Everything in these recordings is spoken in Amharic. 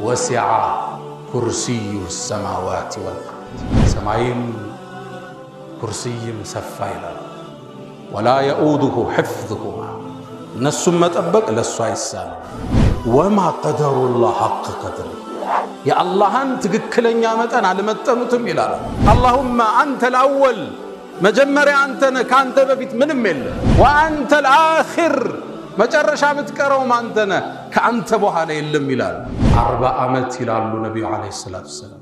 ወሲዐ ኩርሲዩ ሰማዋት ወልአርድ ሰማይም ኩርሲይም ሰፋ ይላል። ወላ የኡዱሁ ሕፍዙሁማ እነሱም መጠበቅ ለሱ አይሳነው። ወማ ቀደሩላህ ሐቀ ቀድሪ የአላህን ትክክለኛ መጠን አልመጠኑትም ይላል። አላሁመ አንተል አወል መጀመሪያ አንተ ነህ፣ ካንተ በፊት ምንም የለም። ወአንተል አኺር መጨረሻ የምትቀረውም አንተ ነህ፣ ከአንተ በኋላ የለም ይላል። 40 ዓመት ይላሉ ነቢዩ ዓለይሂ ሰላቱ ወሰላም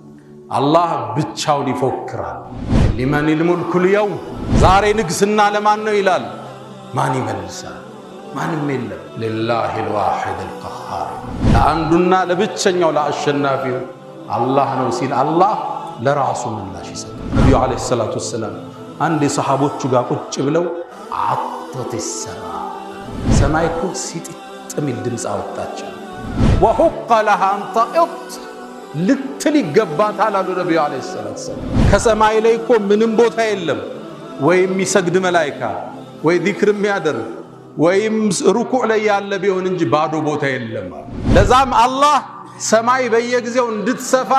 አላህ ብቻውን ይፎክራል። ሊመኒል ሙልኩል የውም ዛሬ ንግስና ለማን ነው ይላል። ማን ይመልሳል? ማንም የለም። ሊላሂል ዋሂዲል ቀሃር ለአንዱና ለብቸኛው ለአሸናፊው አላህ ነው ሲል አላህ ለራሱ ምላሽ ይሰጣል። ነቢዩ ዓለይሂ ሰላቱ ወሰላም አንድ የሰሓቦቹ ጋር ቁጭ ብለው አጠት ሰማ ሰማይ እኮ ሲጥጥ የሚል ድምፅ አወጣቸው። ወሑቀ ለሃ አንተኢጥ ልትል ይገባታል አሉ ነቢዩ ዓለይሂ ሰላቱ ወሰላም። ከሰማይ ላይ እኮ ምንም ቦታ የለም ወይ የሚሰግድ መላይካ ወይ ዚክር የሚያደርግ ወይም ሩኩዕ ላይ ያለ ቢሆን እንጂ ባዶ ቦታ የለም። ለዛም አላህ ሰማይ በየጊዜው እንድትሰፋ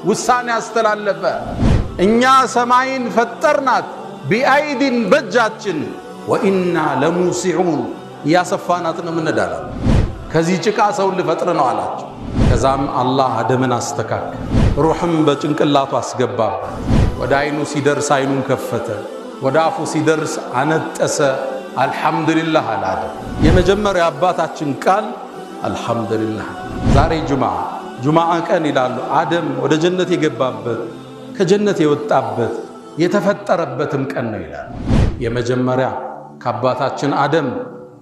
ውሳኔ አስተላለፈ። እኛ ሰማይን ፈጠርናት ቢአይዲን በእጃችን ወኢና ለሙሲዑን እያሰፋናት ነው የምንዳለን። ከዚህ ጭቃ ሰውን ልፈጥር ነው አላቸው። ከዛም አላህ አደምን አስተካከለ። ሩሕም በጭንቅላቱ አስገባበት። ወደ አይኑ ሲደርስ አይኑን ከፈተ፣ ወደ አፉ ሲደርስ አነጠሰ። አልሐምዱሊላህ አለ አደም። የመጀመሪያ አባታችን ቃል አልሐምዱሊላህ። ዛሬ ጁምዓ ቀን ይላሉ አደም ወደ ጀነት የገባበት ከጀነት የወጣበት የተፈጠረበትም ቀን ነው ይላል። የመጀመሪያ ከአባታችን አደም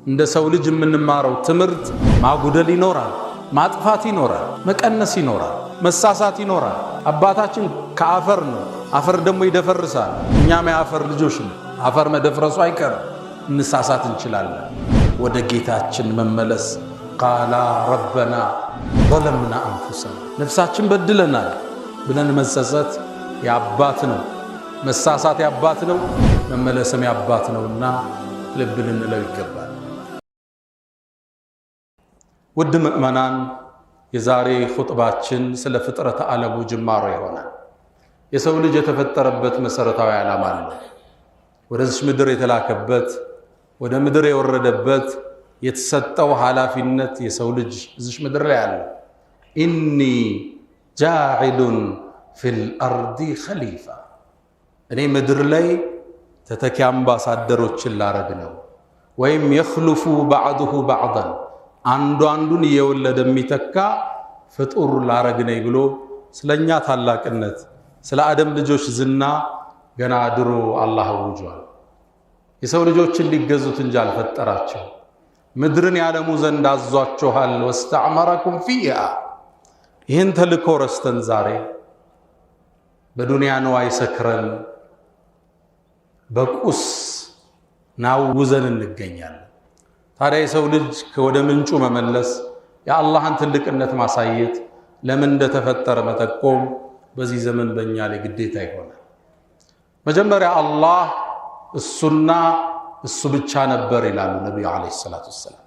እንደ ሰው ልጅ የምንማረው ትምህርት ማጉደል ይኖራል፣ ማጥፋት ይኖራል፣ መቀነስ ይኖራል፣ መሳሳት ይኖራል። አባታችን ከአፈር ነው፣ አፈር ደግሞ ይደፈርሳል። እኛም የአፈር ልጆች ነው፣ አፈር መደፍረሱ አይቀርም። እንሳሳት እንችላለን። ወደ ጌታችን መመለስ ቃላ ረበና ዘለምና አንፉሰና ነፍሳችን በድለናል ብለን መጸጸት የአባት ነው፣ መሳሳት የአባት ነው፣ መመለስም የአባት ነውና ልብ ልንለው ይገባል። ውድ ምእመናን የዛሬ ኹጥባችን ስለ ፍጥረተ ዓለሙ ጅማሮ ይሆናል። የሰው ልጅ የተፈጠረበት መሰረታዊ ዓላማ አለው። ወደዚህ ምድር የተላከበት ወደ ምድር የወረደበት የተሰጠው ኃላፊነት የሰው ልጅ እዚህ ምድር ላይ አለ። ኢኒ ጃዒሉን ፊል አርዲ ኸሊፋ እኔ ምድር ላይ ተተኪ አምባሳደሮችን ላረግ ነው። ወይም የኽሉፉ ባዕዱሁ ባዕዳን አንዱ አንዱን እየወለደ የሚተካ ፍጡር ላረግ ነኝ ብሎ ስለኛ ታላቅነት ስለ አደም ልጆች ዝና ገና ድሮ አላህ አውጇል። የሰው ልጆችን ሊገዙት እንጂ አልፈጠራቸው። ምድርን ያለሙ ዘንድ አዟችኋል። ወስተዕመረኩም ፊሃ ይህን ተልኮ ረስተን ዛሬ በዱንያ ነዋይ ሰክረን በቁስ ናውዘን እንገኛለን። ታዲያ የሰው ልጅ ወደ ምንጩ መመለስ፣ የአላህን ትልቅነት ማሳየት፣ ለምን እንደተፈጠረ መጠቆም በዚህ ዘመን በእኛ ላይ ግዴታ ይሆናል። መጀመሪያ አላህ እሱና እሱ ብቻ ነበር ይላሉ ነቢዩ ዓለይሂ ሰላቱ ወሰላም።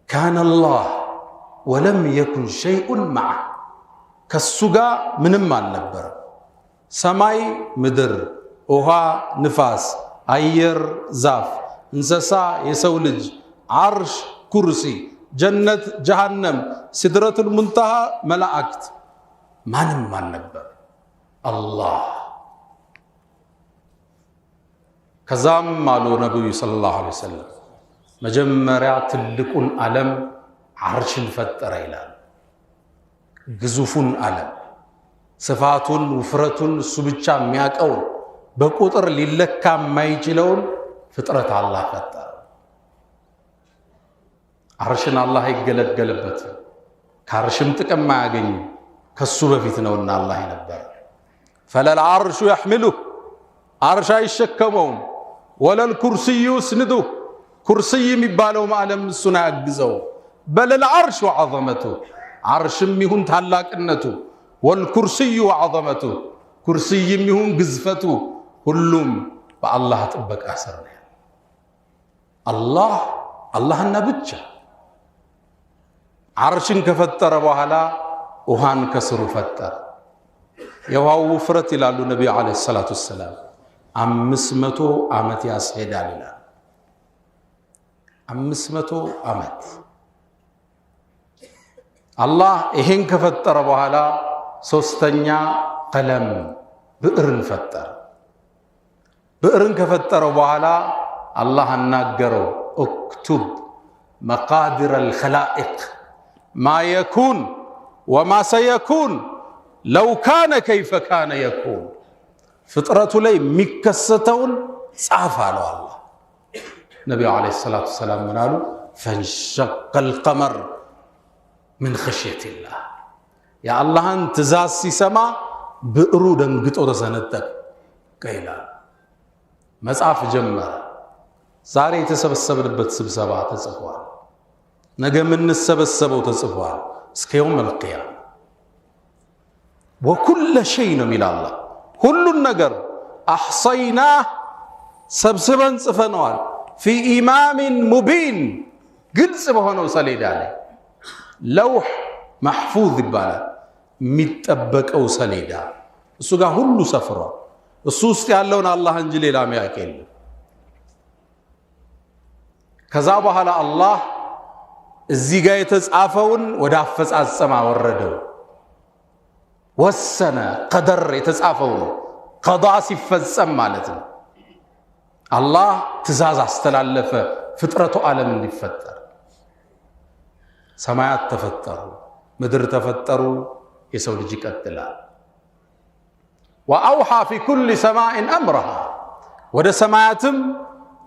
ካነ አላህ ወለም የኩን ሸይኡን መዐህ ከሱ ጋር ምንም አልነበረም። ሰማይ ምድር፣ ውሃ ንፋስ፣ አየር ዛፍ፣ እንስሳ የሰው ልጅ፣ ዓርሽ ኩርሲ፣ ጀነት ጀሃነም፣ ሲድረቱል ሙንተሃ መላእክት ማንም አልነበር አላህ። ከዛም አሉ ነቢዩ ሰለላሁ ዐለይሂ ወሰለም መጀመሪያ ትልቁን ዓለም ዓርሽን ፈጠረ ይላል። ግዙፉን ዓለም ስፋቱን ውፍረቱን እሱ ብቻ የሚያውቀውን በቁጥር ሊለካ የማይችለውን ፍጥረት አላህ ፈጠረ። ዓርሽን አላህ አይገለገልበትም፣ ከዓርሽም ጥቅም አያገኝም። ከሱ በፊት ነውና አላህ ነበር። ፈለል ዓርሹ ያሕሚሉህ ዓርሽ አይሸከመውም። ወለል ኩርሲዩ ይስንዱህ ኩርሲይ የሚባለው ዓለም እሱን አያግዘው። በለል ዓርሽ ወዐዘመቱ ዓርሽም ይሁን ታላቅነቱ፣ ወልኩርሲዩ ወዐዘመቱ ኩርሲይም ይሁን ግዝፈቱ ሁሉም በአላህ ጥበቃ ስር ነው። አላህና ብቻ ዓርሽን ከፈጠረ በኋላ ውሃን ከስሩ ፈጠረ። የውሃው ውፍረት ይላሉ ነቢዩ ዓለይሂ ሰላቱ ወሰላም 500 ዓመት ያስሄዳል ይላል። 500 ዓመት አላህ ይሄን ከፈጠረ በኋላ ሶስተኛ ቀለም ብዕርን ፈጠረ። ብዕርን ከፈጠረው በኋላ አላህ አናገረው እክቱብ መቃዲረ አልኸላኢቅ ማ የኩን ወማ ሰየኩን ለው ካነ ከይፈ ካነ የኩን። ፍጥረቱ ላይ የሚከሰተውን ጻፍ አለው አላህ። ነቢዩ ዓለይሂ ሰላቱ ወሰላም ምን አሉ? ፈንሸቀል ቀመር ምን ኸሽየቲላህ። የአላህን ትእዛዝ ሲሰማ ብዕሩ ደንግጦ ተሰነጠቀ ይላል። መጻፍ ጀመረ። ዛሬ የተሰበሰብንበት ስብሰባ ተጽፏል። ነገ የምንሰበሰበው ተጽፏል። እስከ የውመል ቂያማ ወኩለ ሸይ ነው የሚል አላህ። ሁሉን ነገር አሕሰይናህ ሰብስበን ጽፈነዋል። ፊ ኢማሚን ሙቢን ግልጽ በሆነው ሰሌዳ ላይ ለውሕ መሕፉዝ ይባላል። የሚጠበቀው ሰሌዳ እሱ ጋር ሁሉ ሰፍሯል። እሱ ውስጥ ያለውን አላህ እንጂ ሌላ የሚያውቅ የለም። ከዛ በኋላ አላህ እዚህ ጋር የተጻፈውን ወደ አፈጻጸም አወረደው። ወሰነ። ቀደር የተጻፈው ነው። ቀዷ ሲፈጸም ማለት ነው። አላህ ትእዛዝ አስተላለፈ ፍጥረቱ ዓለም እንዲፈጠር። ሰማያት ተፈጠሩ፣ ምድር ተፈጠሩ፣ የሰው ልጅ ይቀጥላል። ወአውሓ ፊ ኩሊ ሰማኢን አምረሃ። ወደ ሰማያትም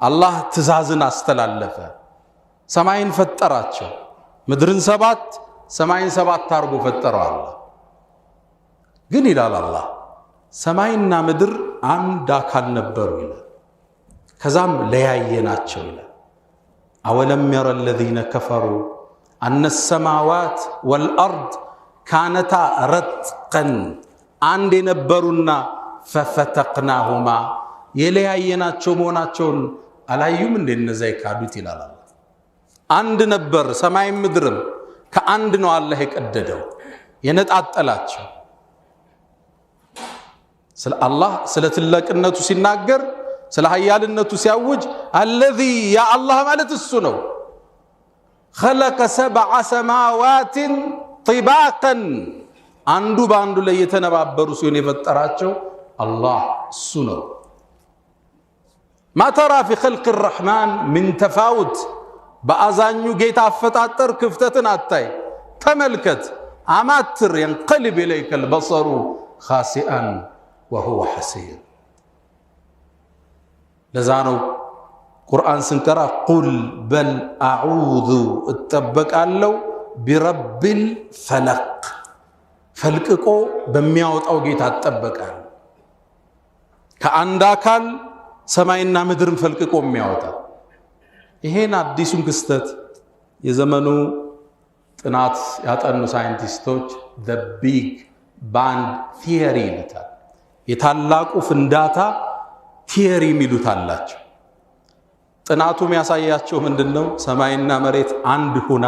አላህ ትእዛዝን አስተላለፈ። ሰማይን ፈጠራቸው። ምድርን 7 ሰማይን 7 አድርጎ ፈጠረው አላህ። ግን ይላል አላህ ሰማይና ምድር አንድ አካል ነበሩ ይላል። ከዛም ለያየናቸው ይላል። አወለም የረ አለዚነ ከፈሩ አነ ሰማዋት ወልአርድ ካነታ ረትቀን አንድ የነበሩና ፈፈተቅናሁማ የለያየናቸው መሆናቸውን አላዩም እንደ እነዛ የካዱት ይላል አላህ። አንድ ነበር ሰማይም ምድርም ከአንድ ነው አላህ የቀደደው የነጣጠላቸው። ስለ አላህ ስለ ትልቅነቱ ሲናገር ስለ ኃያልነቱ ሲያውጅ አለዚ ያ አላህ ማለት እሱ ነው። خلق 7 سماوات طباقا አንዱ በአንዱ ላይ የተነባበሩ ሲሆን የፈጠራቸው አላህ እሱ ነው። ما ترى في خلق الرحمن من تفاوت በአዛኙ ጌታ አፈጣጠር ክፍተትን አታይ። ተመልከት አማትር ينقلب إليك البصر خاسئا وهو حسير። ለዛ ነው ቁርአን ስንቀራ ቁል በል አዑዙ እጠበቃለሁ ቢረቢል ፈለቅ ፈልቅቆ በሚያወጣው ጌታ እጠበቃለሁ። ከአንድ አካል ሰማይና ምድርን ፈልቅቆ የሚያወጣ ይሄን አዲሱን ክስተት የዘመኑ ጥናት ያጠኑ ሳይንቲስቶች the big bang theory ይሉታል። የታላቁ ፍንዳታ ቲዮሪ የሚሉት አላቸው። ጥናቱ የሚያሳያቸው ምንድነው? ሰማይና መሬት አንድ ሁና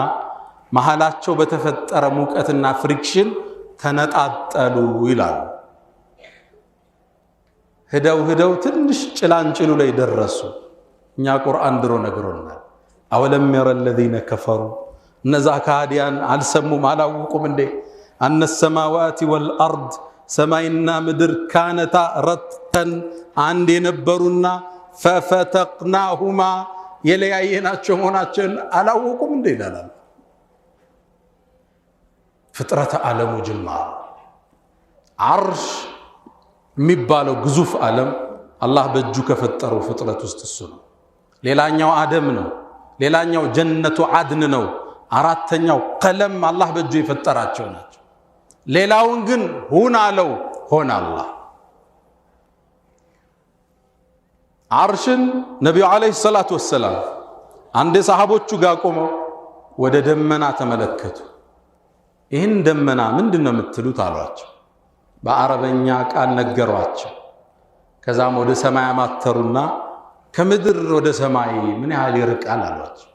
መሃላቸው በተፈጠረ ሙቀትና ፍሪክሽን ተነጣጠሉ ይላሉ። ሄደው ትንሽ ጭላንጭሉ ላይ ደረሱ። እኛ ቁርአን ድሮ ነግሮናል። አወለም የረ الذين كفروا እነዛ ካዲያን አልሰሙም አላወቁም እንዴ? አነ السماوات والارض ሰማይና ምድር ካነታ ረትቀን አንድ የነበሩና ፈፈተቅናሁማ የለያየናቸው መሆናቸውን አላወቁም እንዴ ይላል። ፍጥረተ ዓለሙ ጅማር ዓርሽ የሚባለው ግዙፍ ዓለም አላህ በእጁ ከፈጠረው ፍጥረት ውስጥ እሱ ነው። ሌላኛው አደም ነው። ሌላኛው ጀነቱ አድን ነው። አራተኛው ቀለም አላህ በእጁ የፈጠራቸው ናቸው። ሌላውን ግን ሁን አለው ሆነ አላህ። ዓርሽን ነቢዩ ዓለይሂ ሰላቱ ወሰላም አንድ ሰሃቦቹ ጋር ቆመው ወደ ደመና ተመለከቱ። ይህን ደመና ምንድነው የምትሉት አሏቸው። በአረበኛ ቃል ነገሯቸው። ከዛም ወደ ሰማይ አማተሩና ከምድር ወደ ሰማይ ምን ያህል ይርቃል አሏቸው።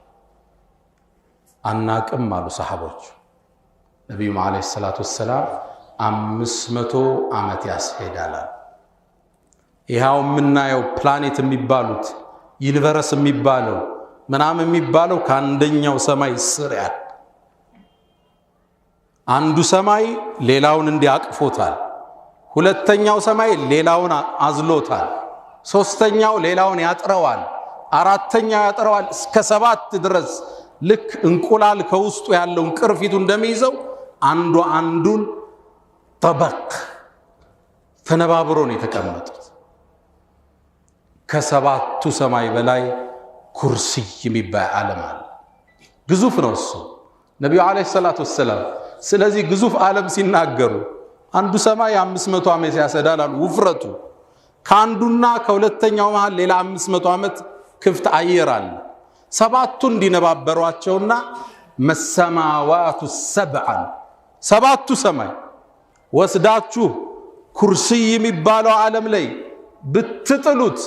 አናቅም አሉ ሰሃቦች። ነቢዩም ዓለይሂ ሰላቱ ወሰላም 500 ዓመት ያስሄዳል። ይሄው የምናየው ፕላኔት የሚባሉት ዩኒቨርስ የሚባለው ምናምን የሚባለው ከአንደኛው ሰማይ ስር ያለ አንዱ ሰማይ ሌላውን እንዲያቅፎታል፣ ሁለተኛው ሰማይ ሌላውን አዝሎታል፣ ሶስተኛው ሌላውን ያጥረዋል፣ አራተኛው ያጥረዋል እስከ 7 ድረስ ልክ እንቁላል ከውስጡ ያለውን ቅርፊቱ እንደሚይዘው አንዱ አንዱን ተበቅ ተነባብሮ ነው የተቀመጡት። ከ7ቱ ሰማይ በላይ ኩርሲይ የሚባል ዓለም አለ። ግዙፍ ነው እሱ። ነቢዩ ዓለይሂ ሰላቱ ወሰላም ስለዚህ ግዙፍ ዓለም ሲናገሩ አንዱ ሰማይ 500 ዓመት ያሰዳል አሉ። ውፍረቱ ከአንዱና ከሁለተኛው መሃል ሌላ 500 ዓመት ክፍት አየር አለ። 7ቱ እንዲነባበሯቸውና መሰማዋቱ ሰብዓን 7ቱ ሰማይ ወስዳችሁ ኩርሲይ የሚባለው ዓለም ላይ ብትጥሉት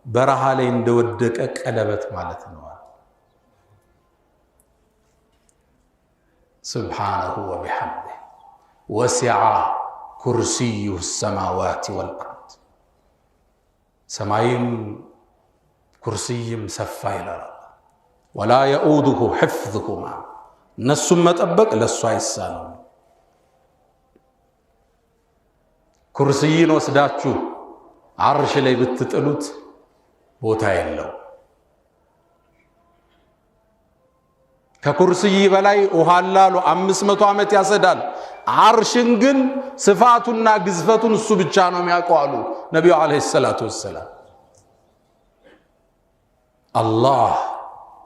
በረሃ ላይ እንደወደቀ ቀለበት ማለት ነው። ሱብሓነሁ ወቢሐምዲህ ወሲዐ ኩርሲዩሁ ሰማዋት ወልአርድ። ሰማይም ኩርሲይም ሰፋ ይላል። ወላ የኡዱሁ ሕፍዙሁማ እነሱም መጠበቅ ለሱ አይሳነው። ኩርሲይን ወስዳችሁ አርሽ ላይ ብትጥሉት ቦታ የለው። ከኩርሲይ በላይ ውሃላሉ 500 ዓመት ያሰዳል። አርሽን ግን ስፋቱና ግዝፈቱን እሱ ብቻ ነው የሚያውቀው አሉ ነቢዩ ዓለይሂ ሰላቱ ወሰላም። አላህ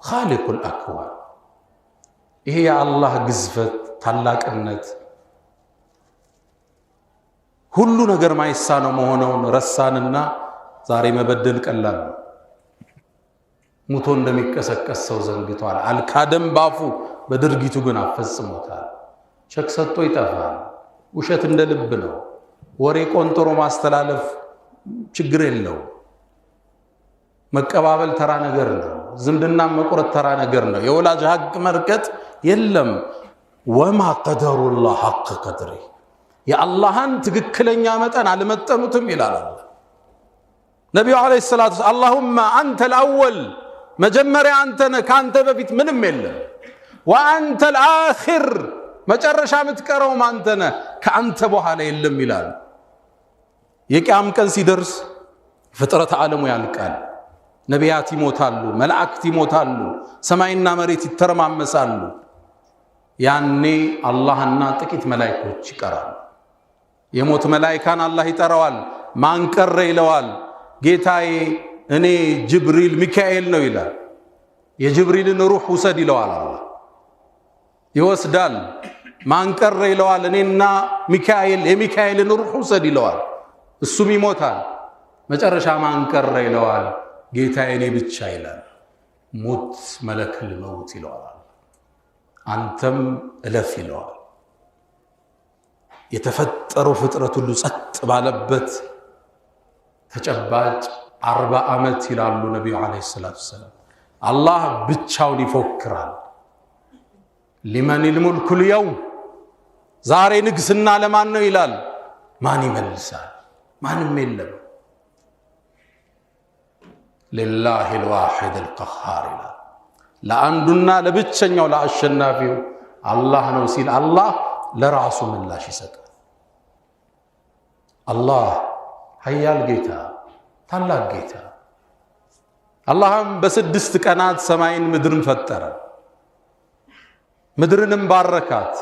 ኻሊቁል አክዋን። ይሄ የአላህ ግዝፈት ታላቅነት ሁሉ ነገር ማይሳነው መሆኑን ረሳንና ዛሬ መበደል ቀላል ነው። ሙቶ እንደሚቀሰቀስ ሰው ዘንግቷል። አልካደም ባፉ በድርጊቱ ግን አፈጽሞታል። ቸክ ሰጥቶ ይጠፋል። ውሸት እንደ ልብ ነው። ወሬ ቆንጥሮ ማስተላለፍ ችግር የለው። መቀባበል ተራ ነገር ነው። ዝምድና መቁረጥ ተራ ነገር ነው። የወላጅ ሐቅ መርቀጥ የለም። ወማ ቀደሩላህ ሐቅ ቀድሪ የአላህን ትክክለኛ መጠን አልመጠኑትም ይላል ነቢዩ ዓለይሂ ሰላቱ ወሰላም። አላሁመ አንተ ልአወል መጀመሪያ አንተ ነህ፣ ከአንተ በፊት ምንም የለም። ወአንተ ልአኺር መጨረሻ የምትቀረውም አንተ ነህ፣ ከአንተ በኋላ የለም ይላል። የቂያም ቀን ሲደርስ ፍጥረት ዓለሙ ያልቃል። ነቢያት ይሞታሉ፣ መላእክት ይሞታሉ፣ ሰማይና መሬት ይተረማመሳሉ። ያኔ አላህና ጥቂት መላእክቶች ይቀራሉ። የሞት መላእካን አላህ ይጠራዋል። ማን ቀረ ይለዋል። ጌታዬ እኔ ጅብሪል ሚካኤል ነው ይላል። የጅብሪልን ሩህ ውሰድ ይለዋል። አላህ ይወስዳል። ማን ቀረ ይለዋል። እኔና ሚካኤል የሚካኤልን ሩህ ውሰድ ይለዋል። እሱም ይሞታል። መጨረሻ ማን ቀረ ይለዋል። ጌታዬ እኔ ብቻ ይላል። ሙት መለክል መውት ይለዋል። አንተም እለፍ ይለዋል። የተፈጠረው ፍጥረት ሁሉ ጸጥ ባለበት ተጨባጭ 40 ዓመት ይላሉ ነቢዩ ዓለይሂ ሰላቱ ወሰላም። አላህ ብቻውን ይፎክራል። ሊመኒል ሙልኩል የውም ዛሬ ንግስና ለማን ነው ይላል። ማን ይመልሳል? ማንም የለም። ሊላሂል ዋሂዲል ቀሃር ይላል። ለአንዱና ለብቸኛው ለአሸናፊው አላህ ነው ሲል አላህ ለራሱ ምላሽ ይሰጣል። አላህ ኃያል ጌታ፣ ታላቅ ጌታ። አላህም በ6 ቀናት ሰማይን ምድርን ፈጠረ። ምድርንም ባረካት።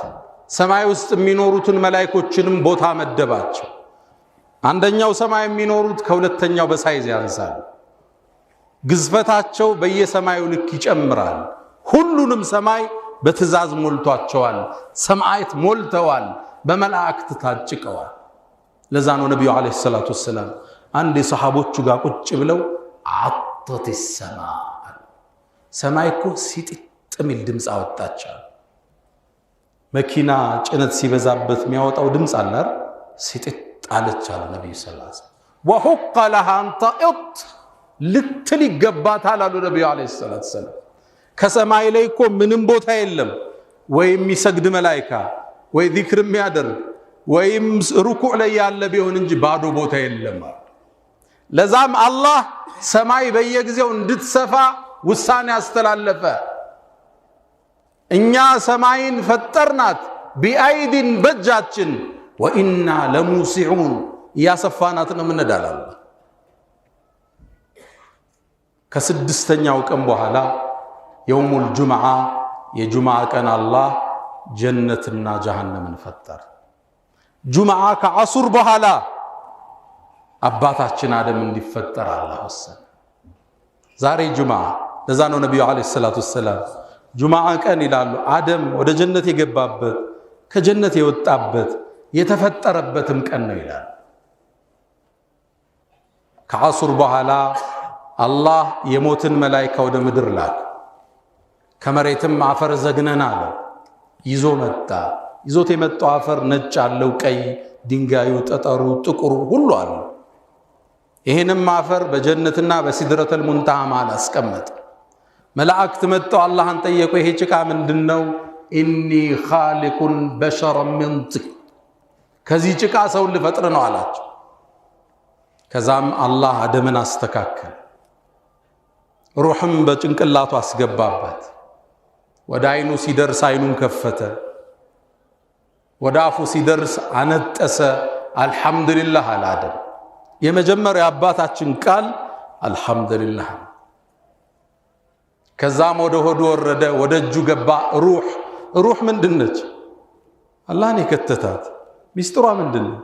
ሰማይ ውስጥ የሚኖሩትን መላእክቶችንም ቦታ መደባቸው። አንደኛው ሰማይ የሚኖሩት ከሁለተኛው በሳይዝ ያንሳል። ግዝፈታቸው በየሰማዩ ልክ ይጨምራል። ሁሉንም ሰማይ በትእዛዝ ሞልቷቸዋል። ሰማያት ሞልተዋል፣ በመላእክት ታጭቀዋል። ለዛ ነው ነቢዩ ዓለይሂ ሰላቱ ወሰላም አንድ የሰሃቦቹ ጋር ቁጭ ብለው አጠት ሰማይ እኮ ሲጥጥ የሚል ድምፅ አወጣቻል። መኪና ጭነት ሲበዛበት የሚያወጣው ድምፅ አለ። ሲጥጥ አለች አሉ ነቢዩ ሰለላሁ ዐለይሂ ወሰለም። ወሁቀ ለሃ አንተኢጥ ልትል ይገባታል አሉ ነቢዩ ዓለይሂ ሰላቱ ወሰላም። ከሰማይ ላይ እኮ ምንም ቦታ የለም ወይም የሚሰግድ መላእክት ወይ ዚክር የሚያደርግ ወይም ሩኩዕ ላይ ያለ ቢሆን እንጂ ባዶ ቦታ የለም። ለዛም አላህ ሰማይ በየጊዜው እንድትሰፋ ውሳኔ አስተላለፈ። እኛ ሰማይን ፈጠርናት ቢአይዲን በእጃችን ወኢና ለሙሲዑን ያሰፋናት ነው ምንዳላል። ከስድስተኛው ቀን በኋላ የውሙል ጁምዓ የጁምዓ ቀን አላህ ጀነትና ጀሃነምን ፈጠረ። ጁምዓ ከዐሱር በኋላ አባታችን አደም እንዲፈጠር አላህ ወሰነ። ዛሬ ጁምዓ ለዛ ነው ነብዩ አለይሂ ሰላቱ ወሰላም ጁምዓ ቀን ይላሉ አደም ወደ ጀነት የገባበት ከጀነት የወጣበት የተፈጠረበትም ቀን ነው ይላል። ከዐሱር በኋላ አላህ የሞትን መላእክት ወደ ምድር ላከ። ከመሬትም አፈር ዘግነን አለ ይዞ መጣ። ይዞት የመጣው አፈር ነጭ አለው፣ ቀይ፣ ድንጋዩ፣ ጠጠሩ፣ ጥቁሩ ሁሉ አለ። ይሄንም አፈር በጀነትና በሲድረተል ሙንተሃ መሃል አስቀመጠ። መላእክት መጥተው አላህን ጠየቁ፣ ይሄ ጭቃ ምንድነው? ኢኒ ኻሊቁን በሸረን ሚን ጢን፣ ከዚህ ጭቃ ሰውን ልፈጥር ነው አላቸው። ከዛም አላህ አደምን አስተካከለ። ሩህም በጭንቅላቱ አስገባበት። ወደ አይኑ ሲደርስ አይኑን ከፈተ። ወደ አፉ ሲደርስ አነጠሰ። አልሐምዱሊላህ አለ አደም። የመጀመሪያ አባታችን ቃል አልሐምዱሊላህ። ከዛም ወደ ሆዱ ወረደ፣ ወደ እጁ ገባ። ሩህ ምንድነች? አላህን የከተታት ሚስጥሯ ምንድነው?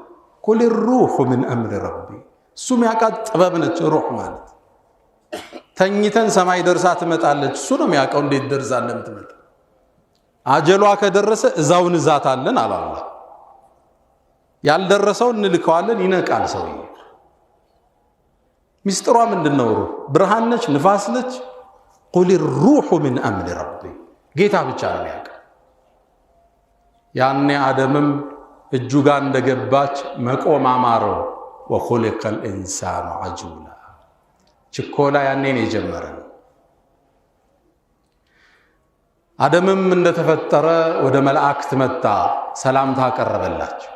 ኩል ሩሁ ምን አምሪ ረቢ፣ እሱም ያውቃት ጥበብ ነች ሩህ ማለት። ተኝተን ሰማይ ደርሳ ትመጣለች፣ እሱ ነው የሚያውቀው እንዴት ደርሳ እንደምትመጣ። አጀሏ ከደረሰ እዛው ንዛታለን አለ አላህ። ያልደረሰው እንልከዋለን፣ ይነቃል ሰውዬ። ሚስጥሯ ምንድነው? ሩህ ብርሃን ነች? ንፋስ ነች? ቁል ሩሁ ምን አምሪ ረቢ፣ ጌታ ብቻ ነው የሚያውቀው። ያኔ አደምም እጁ ጋር እንደገባች መቆም አማረው። ወኹሊቀል ኢንሳኑ ዐጁላ፣ ችኮላ ያኔ ነው የጀመረው። አደምም እንደተፈጠረ ወደ መላእክት መጣ፣ ሰላምታ አቀረበላቸው።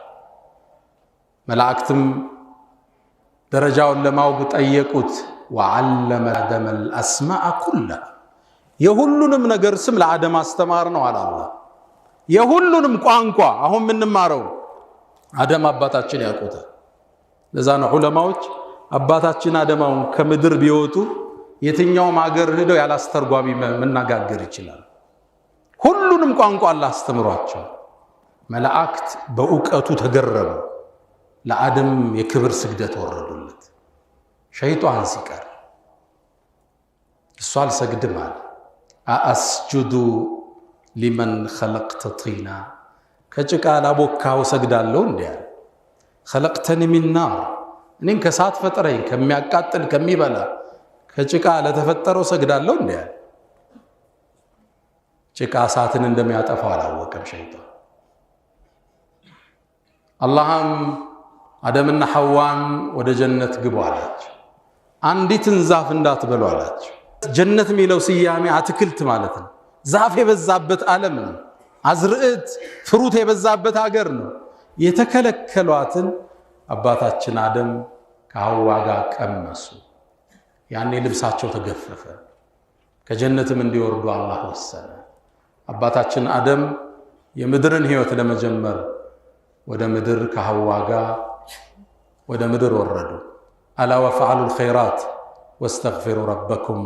መላእክትም ደረጃውን ለማወቅ ጠየቁት። ወዐለመ አደመል አስማአ ኩለሃ፣ የሁሉንም ነገር ስም ለአደም አስተማር ነው አለ አላህ። የሁሉንም ቋንቋ አሁን የምንማረው አደም አባታችን ያውቁታል። ለዛ ነው ዑለማዎች አባታችን አደማውን ከምድር ቢወጡ የትኛውም ሀገር ሄደው ያላስተርጓሚ መነጋገር ይችላል። ሁሉንም ቋንቋ አላህ አስተምሯቸው። መላእክት በእውቀቱ ተገረሙ። ለአደም የክብር ስግደት ወረዱለት። ሸይጣን ሲቀር እሱ አልሰግድም አለ። አስጁዱ ሊመን ኸለቅተ ጢና፣ ከጭቃ ላቦካው ሰግዳለሁ እንዴ አለ። ኸለቅተኒ ሚን ናር፣ እኔን ከሳት ፈጠረኝ ከሚያቃጥል ከሚበላ ከጭቃ ለተፈጠረው ሰግዳለሁ እንዴ አለ። ጭቃ እሳትን እንደሚያጠፋው አላወቀም ሸይጣን። አላህም አደምና ሐዋን ወደ ጀነት ግቡ አላቸው። አንዲትን ዛፍ እንዳትበሉ አላቸው። ጀነት የሚለው ስያሜ አትክልት ማለት ነው። ዛፍ የበዛበት ዓለም ነው። አዝርዕት ፍሩት የበዛበት ሀገር ነው። የተከለከሏትን አባታችን አደም ከሐዋ ጋር ቀመሱ። ያኔ ልብሳቸው ተገፈፈ። ከጀነትም እንዲወርዱ አላህ ወሰነ። አባታችን አደም የምድርን ህይወት ለመጀመር ወደ ምድር ከሐዋ ጋር ወደ ምድር ወረዱ። አላ ወፈዐሉል ኸይራት ወስተግፊሩ ረበኩም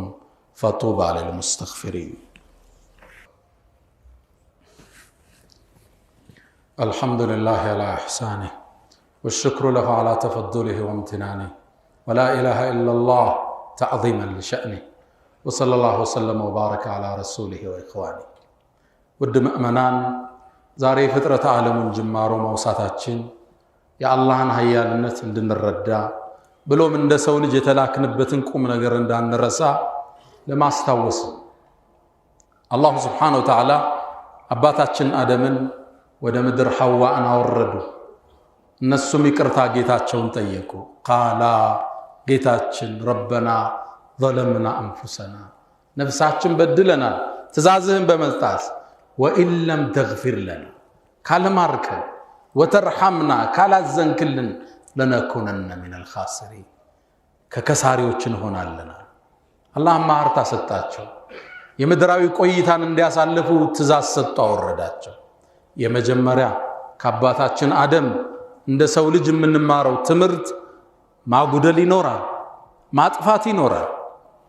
ፈጡባ ሊልሙስተግፊሪን። አልሐምዱሊላህ ዐላ ኢሕሳኒህ ወሽክሩ ለሁ ዐላ ተፈዱሊህ ወምትናኒህ ወላ ኢላሃ ኢለላህ ተዕዚመን ሊሸእኒህ ወሰለላሁ ወሰለም ወባረከ ዐላ ረሱሊህ ወኢኽዋኒህ። ውድ ምእመናን፣ ዛሬ የፍጥረተ ዓለሙን ጅማሮ ማውሳታችን የአላህን ሀያልነት እንድንረዳ ብሎም እንደ ሰው ልጅ የተላክንበትን ቁም ነገር እንዳንረሳ ለማስታወስ አላሁ ስብሓነሁ ወተዓላ አባታችን አደምን ወደ ምድር ሐዋን አወረዱ። እነሱም ይቅርታ ጌታቸውን ጠየቁ። ቃላ ጌታችን ረበና ዘለምና አንፉሰና፣ ነፍሳችን በድለናል፣ ትእዛዝህን በመጣስ ወኢን ለም ተግፊር ለና ካልማርከ ወተርሐምና ካላዘንክልን ለነኩነነ ሚነል ኻሲሪን ከከሳሪዎች እንሆናለን። አላህ ማርታ ሰጣቸው። የምድራዊ ቆይታን እንዲያሳልፉ ትእዛዝ ሰጥቶ አወረዳቸው። የመጀመሪያ ከአባታችን አደም እንደ ሰው ልጅ የምንማረው ትምህርት ማጉደል ይኖራል፣ ማጥፋት ይኖራል፣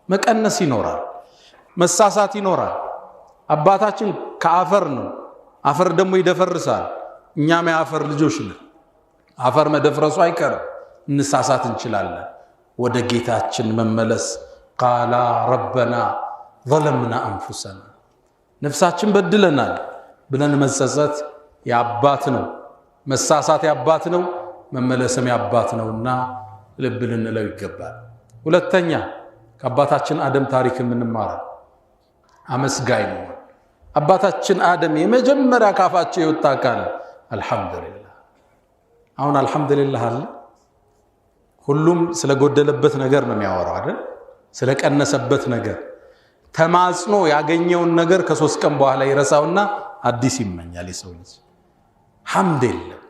መቀነስ ይኖራል፣ መሳሳት ይኖራል። አባታችን ከአፈር ነው፣ አፈር ደግሞ ይደፈርሳል። እኛም የአፈር ልጆች ነን። አፈር መደፍረሱ አይቀርም፣ እንሳሳት እንችላለን። ወደ ጌታችን መመለስ ቃላ ረበና ظلمنا أنفسنا ነፍሳችን በድለናል ብለን መጸጸት ያባት ነው፣ መሳሳት ያባት ነው፣ መመለስም ያባት ነውና ልብ ልንለው ይገባል። ሁለተኛ ከአባታችን አደም ታሪክ የምንማረው አመስጋኝ ነው። አባታችን አደም የመጀመሪያ ካፋቸው የወጣ ቃል አልሐምዱሊላህ። አሁን አልሐምዱሊላህ አለ። ሁሉም ስለጎደለበት ነገር ነው የሚያወራው አይደል? ስለቀነሰበት ነገር ተማጽኖ ያገኘውን ነገር ከ3 ቀን በኋላ ይረሳውና አዲስ ይመኛል። የሰው ልጅ ሐምድ የለም።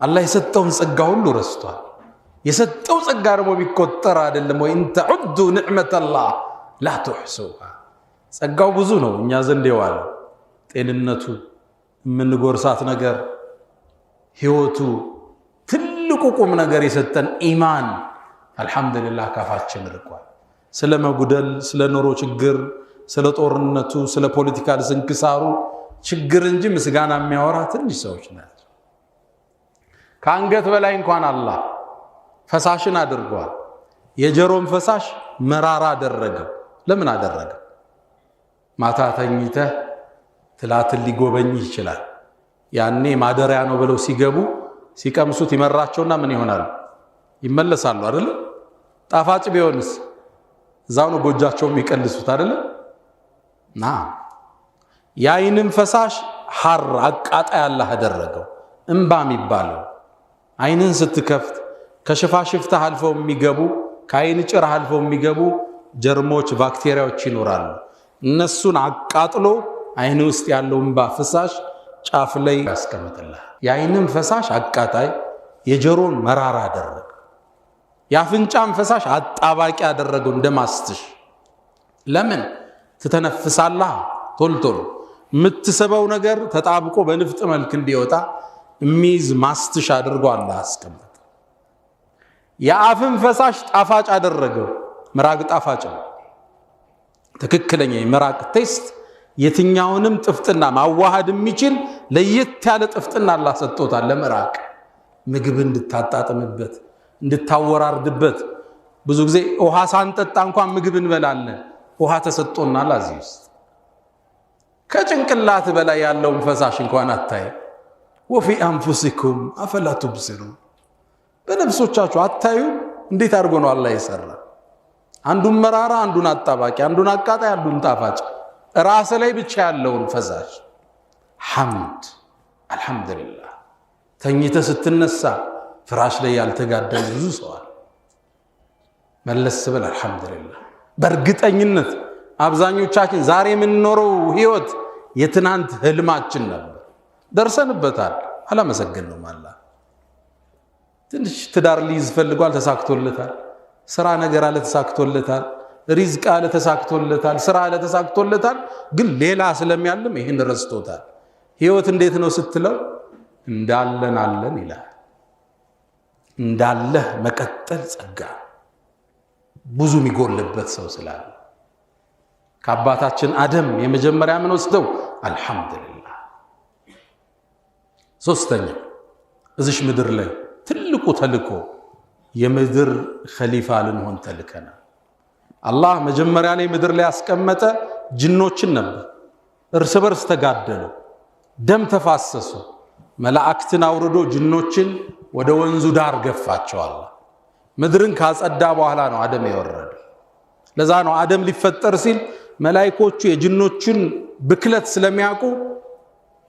አላህ የሰጠውን ጸጋ ሁሉ ረስቷል። የሰጠው ጸጋ ደግሞ ቢቆጠር አይደለም ወይ እንተ ዑዱ ንዕመተላህ ላ ትሕሱሃ። ጸጋው ብዙ ነው እኛ ዘንድ የዋለው ጤንነቱ፣ የምንጎርሳት ነገር፣ ህይወቱ፣ ትልቁ ቁም ነገር የሰጠን ኢማን አልሐምዱሊላህ ካፋችን ርቋል። ስለ መጉደል፣ ስለ ኑሮ ችግር፣ ስለ ጦርነቱ፣ ስለ ፖለቲካል ስንክሳሩ ችግር እንጂ ምስጋና የሚያወራ ትንሽ ሰዎች ናቸው። ከአንገት በላይ እንኳን አላህ ፈሳሽን አድርጓል። የጀሮም ፈሳሽ መራራ አደረገው። ለምን አደረገው? ማታ ተኝተህ ትላትን ሊጎበኝህ ይችላል። ያኔ ማደሪያ ነው ብለው ሲገቡ ሲቀምሱት ይመራቸውና ምን ይሆናሉ? ይመለሳሉ አይደል? ጣፋጭ ቢሆንስ እዛው ነው ጎጃቸውም ይቀልሱት አይደል? ና የአይንም ፈሳሽ ሐር አቃጣይ አላህ አደረገው። እንባ የሚባለው አይንን ስትከፍት ከሽፋሽፍታ አልፈው የሚገቡ ከአይን ጭራ አልፈው የሚገቡ ጀርሞች፣ ባክቴሪያዎች ይኖራሉ። እነሱን አቃጥሎ አይን ውስጥ ያለው እንባ ፈሳሽ ጫፍ ላይ ያስቀምጥልህ። የአይንም ፈሳሽ አቃጣይ፣ የጀሮን መራራ አደረገ። የአፍንጫም ፈሳሽ አጣባቂ ያደረገው እንደማስትሽ። ለምን ትተነፍሳለህ? ቶልቶሎ የምትስበው ነገር ተጣብቆ በንፍጥ መልክ እንዲወጣ የሚይዝ ማስትሽ አድርጎ አላህ አስቀመጠ። የአፍን ፈሳሽ ጣፋጭ አደረገው። ምራቅ ጣፋጭ ነው። ትክክለኛ የምራቅ ቴስት የትኛውንም ጥፍጥና ማዋሃድ የሚችል ለየት ያለ ጥፍጥና አላህ ሰጥቶታል ለምራቅ። ምግብ እንድታጣጥምበት፣ እንድታወራርድበት። ብዙ ጊዜ ውሃ ሳንጠጣ እንኳን ምግብ እንበላለን። ውሃ ተሰጥቶናል እዚህ ውስጥ። ከጭንቅላት በላይ ያለውን ፈሳሽ እንኳን አታይ። ወፊ አንፉሲኩም አፈላ ቱብሲሩን። በነፍሶቻችሁ አታዩ? እንዴት አድርጎ ነው አላህ የሰራ? አንዱን መራራ፣ አንዱን አጣባቂ፣ አንዱን አቃጣይ፣ አንዱን ጣፋጭ። ራስ ላይ ብቻ ያለውን ፈሳሽ ሐምድ አልሐምዱሊላህ። ተኝተ ስትነሳ ፍራሽ ላይ ያልተጋደለ ብዙ ሰው አለ። መለስ በል አልሐምዱሊላህ። በእርግጠኝነት አብዛኞቻችን ዛሬ የምንኖረው ህይወት የትናንት ህልማችን ነበር። ደርሰንበታል፣ አላመሰገንነውም። አላህ ትንሽ ትዳር ሊይዝ ፈልጓል፣ ተሳክቶለታል። ስራ ነገር አለ፣ ተሳክቶለታል። ሪዝቅ አለ፣ ተሳክቶለታል። ስራ አለ፣ ተሳክቶለታል። ግን ሌላ ስለሚያልም ይህን ረስቶታል። ህይወት እንዴት ነው ስትለው እንዳለን አለን ይላል። እንዳለህ መቀጠል ጸጋ። ብዙ የሚጎልበት ሰው ስላለ ከአባታችን አደም የመጀመሪያ ምን ወስደው አልሐምዱሊላህ። ሶስተኛ እዚሽ ምድር ላይ ትልቁ ተልኮ የምድር ኸሊፋ ልንሆን ተልከናል። አላህ መጀመሪያ ላይ ምድር ላይ ያስቀመጠ ጅኖችን ነበር። እርስ በርስ ተጋደሉ፣ ደም ተፋሰሱ። መላእክትን አውርዶ ጅኖችን ወደ ወንዙ ዳር ገፋቸው። አላህ ምድርን ካጸዳ በኋላ ነው አደም የወረደ። ለዛ ነው አደም ሊፈጠር ሲል መላእክቶቹ የጅኖችን ብክለት ስለሚያውቁ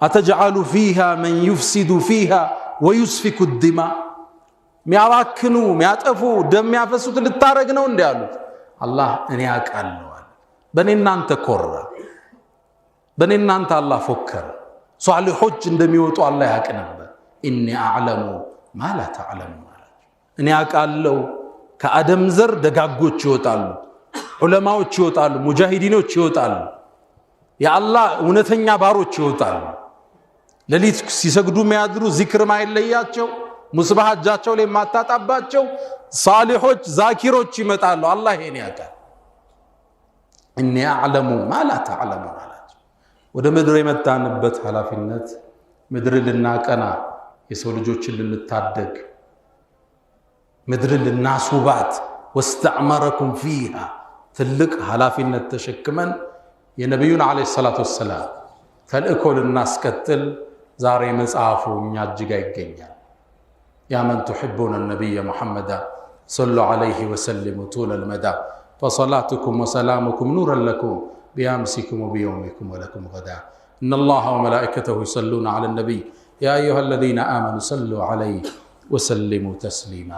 አተጅዓሉ ፊሃ መን ዩፍሲዱ ፊሃ ወዩስፊኩ ዲማ፣ ሚያባክኑ ሚያጠፉ ደም ያፈሱት ልታረግ ነው እንዴ አሉት። አላህ እኔ አውቃለሁ አለ። በእኔ እናንተ ኮራ። በእኔና አንተ አላህ ፎከረ። ሷሊሖች እንደሚወጡ አላህ ያውቅ ነበር። ኢኒ አዕለሙ ማ ላ ተዕለሙን አላቸው። እኔ አውቃለሁ ከአደም ዘር ደጋጎች ይወጣሉ፣ ዑለማዎች ይወጣሉ፣ ሙጃሂዲኖች ይወጣሉ፣ የአላህ እውነተኛ ባሮች ይወጣሉ። ሌሊት ሲሰግዱ የሚያድሩ ዚክር ማይለያቸው ሙስባህ እጃቸው ላይ ማታጣባቸው ሳሊሖች ዛኪሮች ይመጣሉ። አላህ ይሄን ያውቃል። እኔ አዕለሙ ማ ላ ተዕለሙን አላቸው። ወደ ምድር የመጣንበት ኃላፊነት ምድርን ልናቀና፣ የሰው ልጆችን ልንታደግ፣ ምድርን ልናስውባት ወስተዕመረኩም ፊሃ ትልቅ ኃላፊነት ተሸክመን የነቢዩን ዓለይሂ ሰላቱ ወሰላም ተልእኮ ልናስቀጥል ዛሬ መጽሐፉ እኛ እጅጋ ይገኛል። ያ መን ቱሒቡነ ነቢየ ሙሐመዳ ሰሉ ዓለይሂ ወሰሊሙ ጡለል መዳ ፈሰላቱኩም ወሰላሙኩም ኑረን ለኩም ቢአምሲኩም ወቢየውሚኩም ወለኩም ገዳ ኢነላሃ ወመላኢከተሁ ዩሰሉነ ዐለ ነቢይ ያ አዩሃ አለዚነ አመኑ ሰሉ ዓለይሂ ወሰሊሙ ተስሊማ